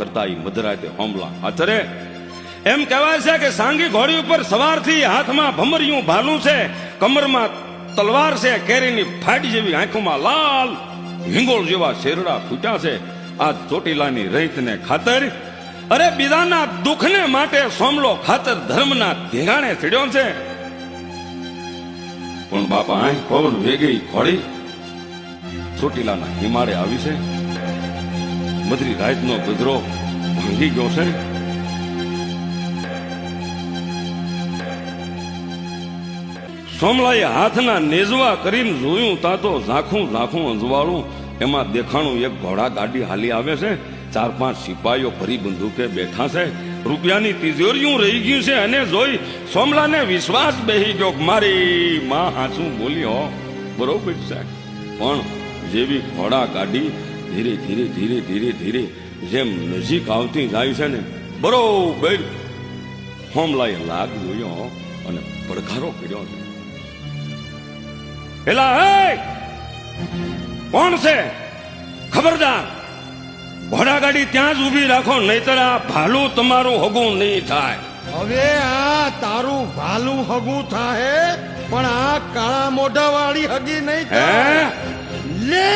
કરતા મધરાતે હોમલા આચરે એમ કહેવાય છે કે સાંગી ઘોડી ઉપર સવારથી હાથમાં ભમરિયું ભાલું છે, કમરમાં તલવાર છે, કેરીની ફાટી જેવી આંખોમાં લાલ હિંગોળ જેવા શેરડા ફૂટ્યા છે. આ ચોટીલાની રહીતને ખાતર, અરે બીજાના દુઃખને માટે સોમલો ખાતર ધર્મના ધેગાણે ચડ્યો છે. પણ બાપા આંખ પવન વેગી ઘોડી ચોટીલાના હિમાળે આવી છે. મધરી રાતનો ગજરો ભાંગી ગયો છે. સોમલાએ હાથના નેજવા કરીને જોયું તા તો ઝાંખું ઝાંખું અંજવાળું એમાં દેખાણું એક ઘોડા ગાડી હાલી આવે છે. 4-5 સિપાહીઓ ભરી બંદૂકે બેઠા છે. રૂપિયાની તિજોરીઓ રહી ગયું છે. અને જોઈ સોમલાને વિશ્વાસ બેહી ગયો, મારી માં હાચું બોલ્યો બરોબર છે. પણ જેવી ઘોડા ગાડી ધીરે ધીરે ધીરે ધીરે ધીરે જેમ નજીક આવતી જાય છે ને, બરોબર હોમલાએ લાગ જોયો અને પડકારો કર્યો છે. એલા હે કોણ છે? ખબરદાર, ઘોડા ગાડી ત્યાં જ ઉભી રાખો, નહીતર આ ભાલું તમારું હગું નહીં થાય. હવે આ તારું ભાલું હગું થાય, પણ આ કાળા મોઢા વાળી હગી નહીં થાય. લે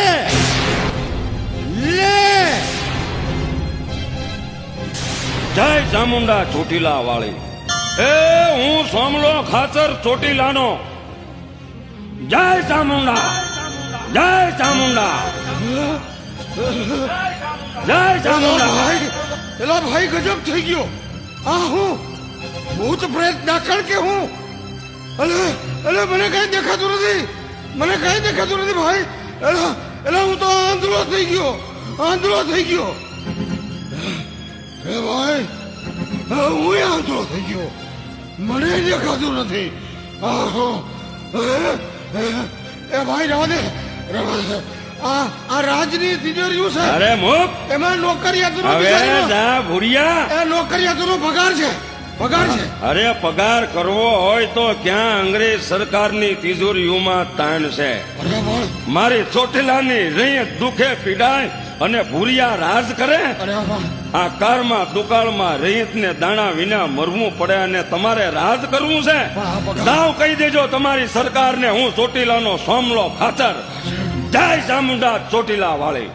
લે જય ચામુંડા ચોટીલા વાળી. એ હું સોમલો ખાતર ચોટીલાનો. જય ચામુંડા, જય ચામુંડા, જય ચામુંડા. એલા ભાઈ ગજબ થઈ ગયો. આ હું ભૂત પ્રેત ડાકણ કે હું? અલે અલે મને કઈ દેખાતું નથી, મને કઈ દેખાતું નથી ભાઈ. એલા એલા હું તો આંધળો થઈ ગયો, આંધળો થઈ ગયો. એ ભાઈ હું આંધળો થઈ ગયો, મને દેખાતું નથી. એ ભાઈ રવા દે, રવા દે. આ રાજની તિજોરીઓ છે. અરે મુક, એમાં નોકરિયાતનો હવે જા ભુરિયા. એ નોકરિયાતનો પગાર છે, પગાર છે. અરે પગાર કરવો હોય તો ક્યાં અંગ્રેજ સરકારની તિજોરીઓમાં તાણ છે. મારી ચોટીલાની રૈયત દુખે પીડાય અને ભૂરિયા રાજ કરે. આ કારમાં દુકાળમાં રૈયતને દાણા વિના મરવું પડે અને તમારે રાજ કરવું છે. દાવ કહી દેજો તમારી સરકારને, હું ચોટીલાનો સોમલો ખાતર. જય ચામુંડા ચોટીલા વાળી.